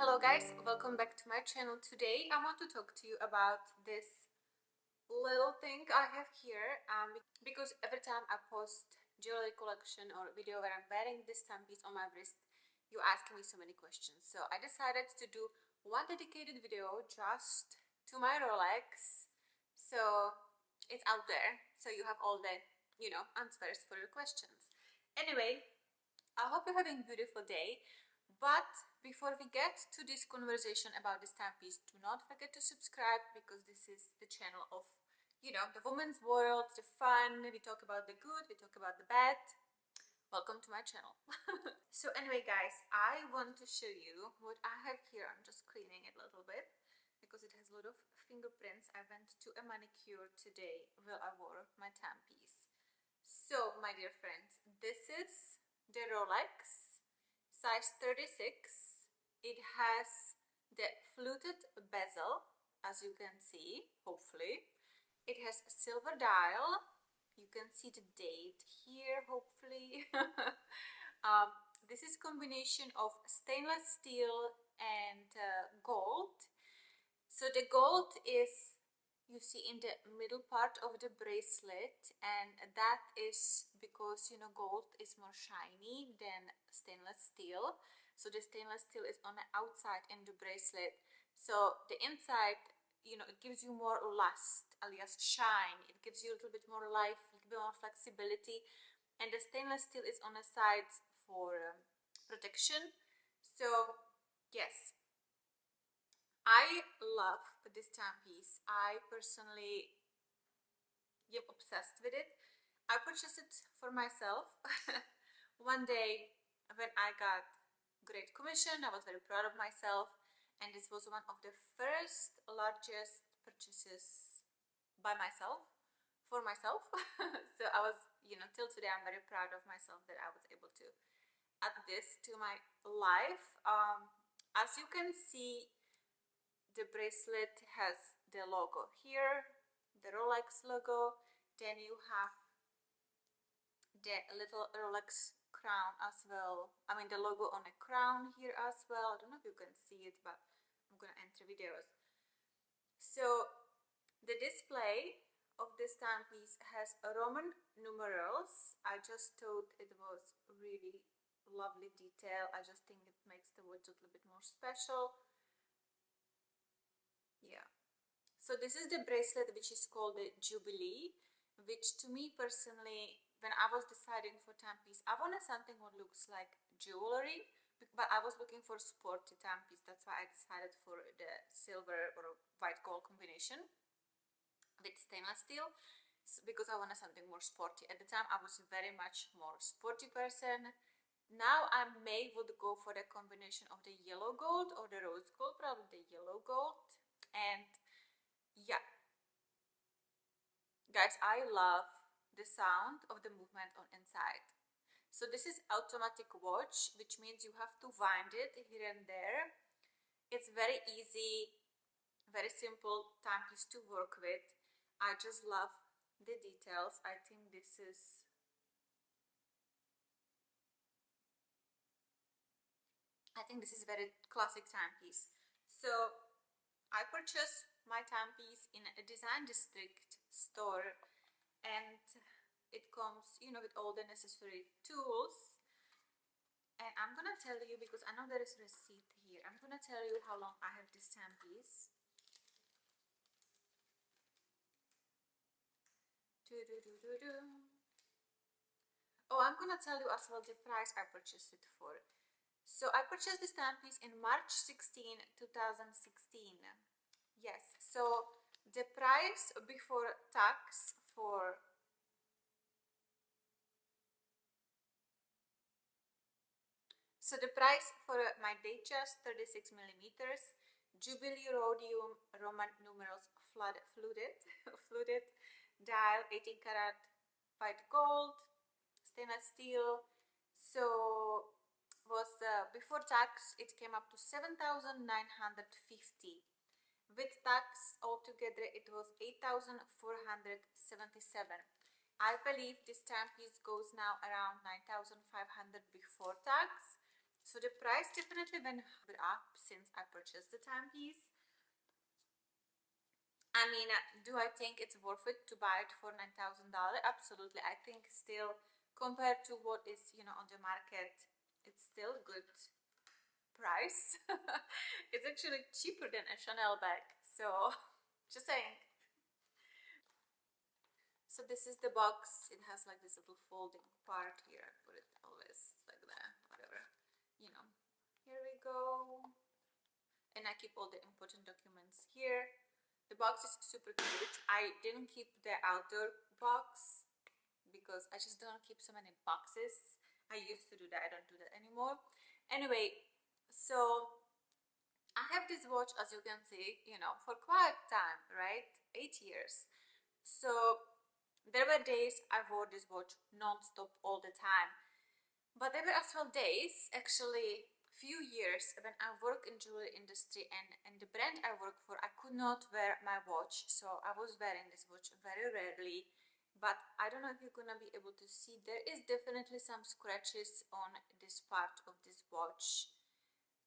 Hello guys, welcome back to my channel. Today I want to talk to you about this little thing I have here because every time I post jewelry collection or video where I'm wearing this timepiece on my wrist, you ask me so many questions. So I decided to do one dedicated video just to my Rolex. So it's out there, so you have all the answers for your questions. Anyway, I hope you're having a beautiful day. But before we get to this conversation about this timepiece, do not forget to subscribe because this is the channel of, the women's world, the fun. We talk about the good, we talk about the bad. Welcome to my channel. So anyway, guys, I want to show you what I have here. I'm just cleaning it a little bit because it has a lot of fingerprints. I went to a manicure today while I wore my timepiece. So, my dear friends, this is the Rolex size 36. It has the fluted bezel, as you can see, hopefully. It has a silver dial. You can see the date here, hopefully. This is combination of stainless steel and gold. So the gold is, you see, in the middle part of the bracelet, and that is because gold is more shiny than stainless steel. So the stainless steel is on the outside in the bracelet, so the inside, it gives you more lust, alias shine. It gives you a little bit more life, a little bit more flexibility, and the stainless steel is on the sides for protection. So yes, I love this timepiece. I personally am obsessed with it. I purchased it for myself. One day when I got great commission, I was very proud of myself, and this was one of the first largest purchases by myself, for myself. So I was, till today I'm very proud of myself that I was able to add this to my life. As you can see, the bracelet has the logo here, the Rolex logo. Then you have the little Rolex crown as well. I mean the logo on a crown here as well. I don't know if you can see it, but I'm gonna enter videos. So the display of this timepiece has Roman numerals. I just thought it was really lovely detail. I just think it makes the watch a little bit more special. Yeah, so this is the bracelet which is called the Jubilee, which to me personally, when I was deciding for timepiece, I wanted something what looks like jewelry, but I was looking for sporty timepiece. That's why I decided for the silver or white gold combination with stainless steel, because I wanted something more sporty. At the time I was very much more sporty person. Now I would go for the combination of the yellow gold or the rose gold, probably the yellow gold. And yeah, guys, I love the sound of the movement on inside. So this is automatic watch, which means you have to wind it here and there. It's very easy, very simple timepiece to work with. I just love the details. I think this is very classic timepiece. So I purchased my timepiece in a Design District store, and it comes, with all the necessary tools. And I'm gonna tell you, because I know there is a receipt here, I'm gonna tell you how long I have this timepiece. Oh, I'm gonna tell you as well the price I purchased it for. So I purchased this timepiece in March 16, 2016. Yes, so the price before tax for my Datejust 36 millimeters Jubilee Rhodium Roman numerals fluted fluted dial, 18 karat white gold, stainless steel. So was before tax it came up to 7,950. With tax altogether it was 8,477. I believe this timepiece goes now around 9,500 before tax. So the price definitely went up since I purchased the timepiece. I mean, do I think it's worth it to buy it for $9,000? Absolutely. I think still, compared to what is, you know, on the market, it's still good price. It's actually cheaper than a Chanel bag. So, just saying. So this is the box. It has like this little folding part here. I put it always like that, whatever, you know. Here we go. And I keep all the important documents here. The box is super cute. I didn't keep the outdoor box because I just don't keep so many boxes. I used to do that. I don't do that anymore. Anyway, so I have this watch, as you can see, you know, for quite time, right? 8 years. So there were days I wore this watch non-stop all the time. But there were as well days, actually few years, when I work in jewelry industry and the brand I work for, I could not wear my watch. So I was wearing this watch very rarely. But I don't know if you're gonna be able to see, there is definitely some scratches on this part of this watch.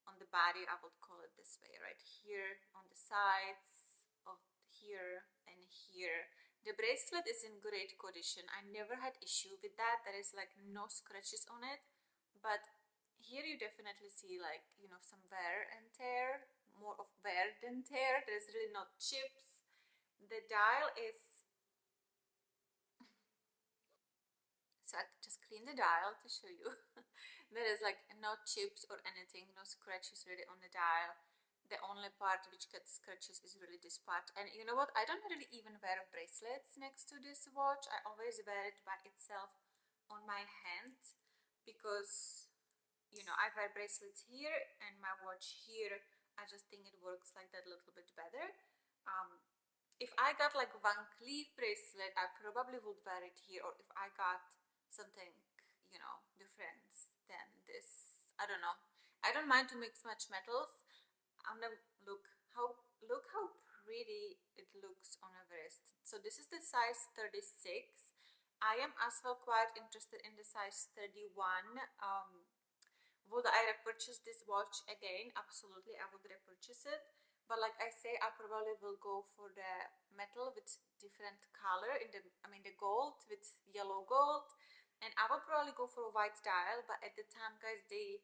On the body, I would call it this way, right here, on the sides of here and here. The bracelet is in great condition. I never had issue with that. There is like no scratches on it, but here you definitely see, like, you know, some wear and tear, more of wear than tear. There's really not chips. The dial is, so I just clean the dial to show you. There is like no chips or anything, no scratches really on the dial. The only part which gets scratches is really this part. And you know what, I don't really even wear bracelets next to this watch. I always wear it by itself on my hand because, you know, I wear bracelets here and my watch here. I just think it works like that a little bit better. If I got like Van Cleef bracelet, I probably would wear it here, or if I got something, you know, different than this, I don't know. I don't mind to mix match metals. I'm gonna look how pretty it looks on a wrist. So this is the size 36. I am as well quite interested in the size 31. Would I repurchase this watch again? Absolutely, I would repurchase it. But like I say, I probably will go for the metal with different color, in the, I mean the gold with yellow gold. And I will probably go for a white dial, but at the time, guys, they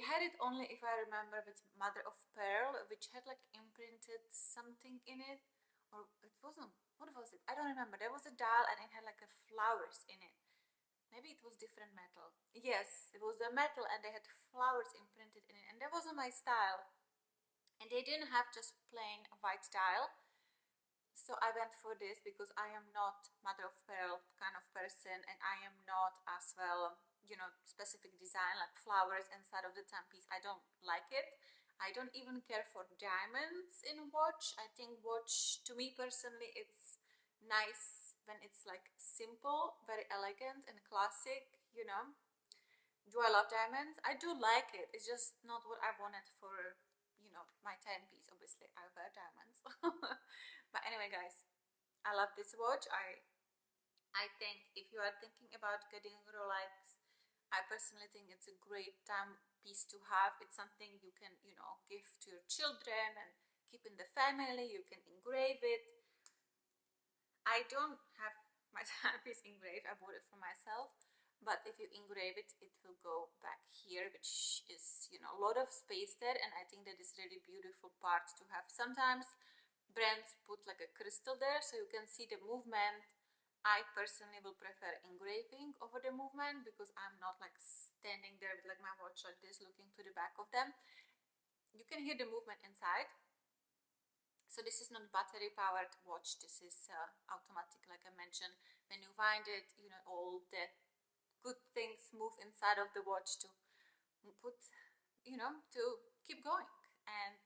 had it only, if I remember, with mother of pearl, which had like imprinted something in it, or it wasn't, what was it? I don't remember. There was a dial and it had like a flowers in it. Maybe it was different metal. Yes, it was the metal and they had flowers imprinted in it, and that wasn't my style. And they didn't have just plain white dial. So I went for this because I am not mother of pearl kind of person, and I am not as well, you know, specific design like flowers inside of the timepiece. I don't like it. I don't even care for diamonds in watch. I think watch, to me personally, it's nice when it's like simple, very elegant and classic, you know. Do I love diamonds? I do like it. It's just not what I wanted for, you know, my timepiece. Obviously, I wear diamonds. But anyway, guys, I love this watch. I think if you are thinking about getting Rolex, I personally think it's a great timepiece to have. It's something you can, you know, give to your children and keep in the family. You can engrave it. I don't have my timepiece engraved. I bought it for myself. But if you engrave it, it will go back here, which is, you know, a lot of space there. And I think that is really beautiful part to have. Sometimes brands put like a crystal there so you can see the movement. I personally will prefer engraving over the movement because I'm not like standing there with like my watch like this looking to the back of them. You can hear the movement inside. So this is not battery powered watch. This is automatic, like I mentioned. When you wind it, you know, all the good things move inside of the watch to put, you know, to keep going. And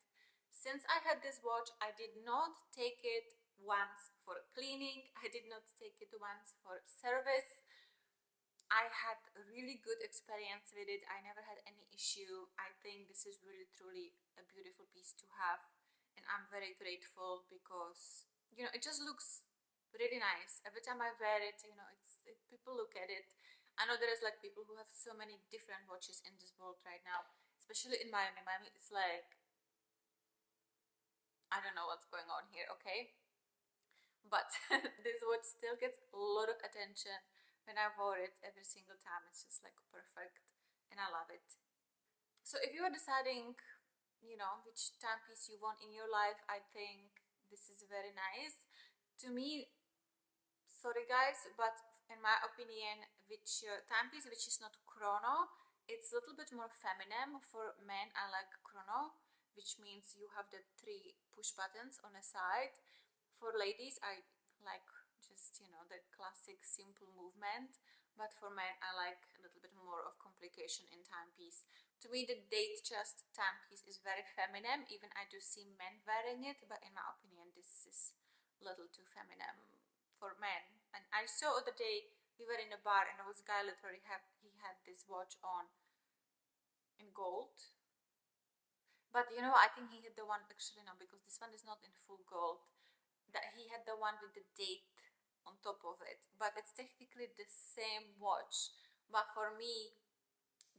since I had this watch, I did not take it once for cleaning. I did not take it once for service. I had a really good experience with it. I never had any issue. I think this is really truly a beautiful piece to have, and I'm very grateful because, you know, it just looks really nice. Every time I wear it, you know, people look at it. I know there is like people who have so many different watches in this world right now, especially in Miami. Miami is like, I don't know what's going on here, okay? But this watch still gets a lot of attention. When I wore it every single time, it's just like perfect, and I love it. So if you are deciding, you know, which timepiece you want in your life, I think this is very nice. To me, sorry guys, but in my opinion, which timepiece which is not chrono, it's a little bit more feminine. For men, I like chrono, which means you have the 3 push buttons on the side. For ladies, I like just, you know, the classic simple movement, but for men, I like a little bit more of complication in timepiece. To me, the Datejust timepiece is very feminine. Even I do see men wearing it, but in my opinion, this is a little too feminine for men. And I saw the day we were in a bar, and there was a guy literally he had this watch on in gold. But you know, I think he had the one, actually no, because this one is not in full gold. That he had the one with the date on top of it, but it's technically the same watch. But for me,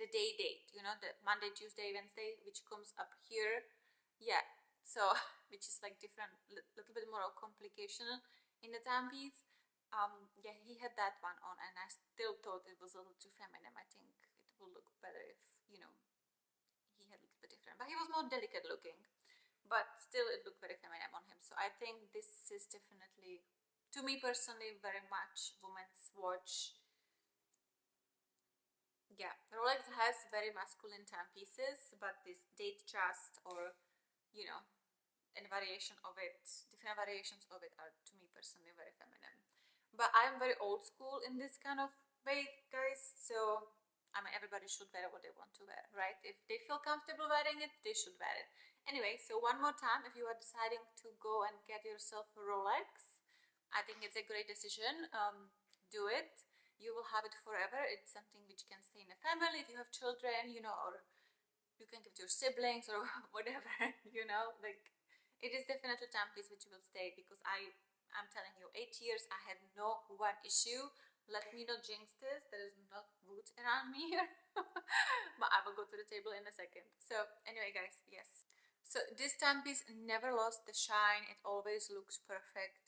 the date, you know, the Monday, Tuesday, Wednesday, which comes up here, yeah. So which is like different, little bit more of complication in the timepiece. Yeah, he had that one on, and I still thought it was a little too feminine. I think it would look better if, you know, he had a little bit different, but he was more delicate looking, but still it looked very feminine on him. So I think this is definitely, to me personally, very much women's watch. Yeah, Rolex has very masculine timepieces, but this Datejust, or you know, and variation of it, different variations of it, are to me personally very feminine. But I'm very old school in this kind of way, guys, so I mean, everybody should wear what they want to wear, right? If they feel comfortable wearing it, they should wear it. Anyway, so one more time, if you are deciding to go and get yourself a Rolex, I think it's a great decision. Do it. You will have it forever. It's something which can stay in a family if you have children, you know, or you can give it to your siblings or whatever, you know, like it is definitely a timepiece which will stay, because I'm telling you, 8 years I had no one issue. Let me not jinx this, there is not wood around me here. But I will go to the table in a second. So anyway guys, yes, so this timepiece never lost the shine. It always looks perfect,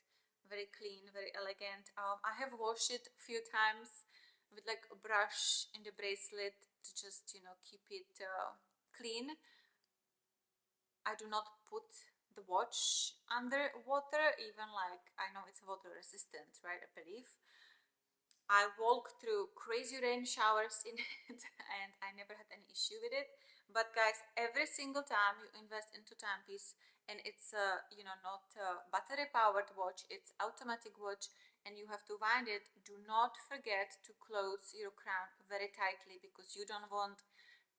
very clean, very elegant. I have washed it a few times with like a brush in the bracelet to just, you know, keep it clean. I do not put the watch under water, even like, I know it's water resistant, right, I believe. I walked through crazy rain showers in it and I never had any issue with it. But guys, every single time you invest into timepiece, and it's you know, not a battery powered watch, it's automatic watch, and you have to wind it, do not forget to close your crown very tightly, because you don't want,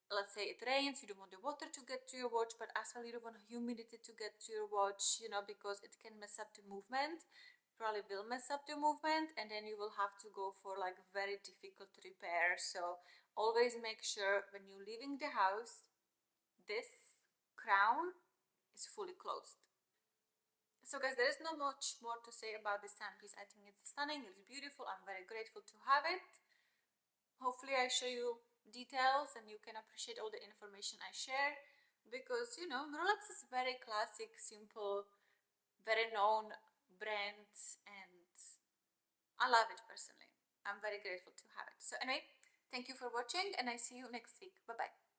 let's say it rains, you don't want the water to get to your watch, but as well you don't want humidity to get to your watch, you know, because it can mess up the movement, probably will mess up the movement, and then you will have to go for like very difficult repair. So always make sure when you're leaving the house, this crown is fully closed. So guys, there is not much more to say about this timepiece. I think it's stunning, it's beautiful, I'm very grateful to have it. Hopefully I show you details and you can appreciate all the information I share, because you know, Rolex is very classic, simple, very known brand, and I love it personally. I'm very grateful to have it. So anyway, thank you for watching, and I see you next week. Bye bye.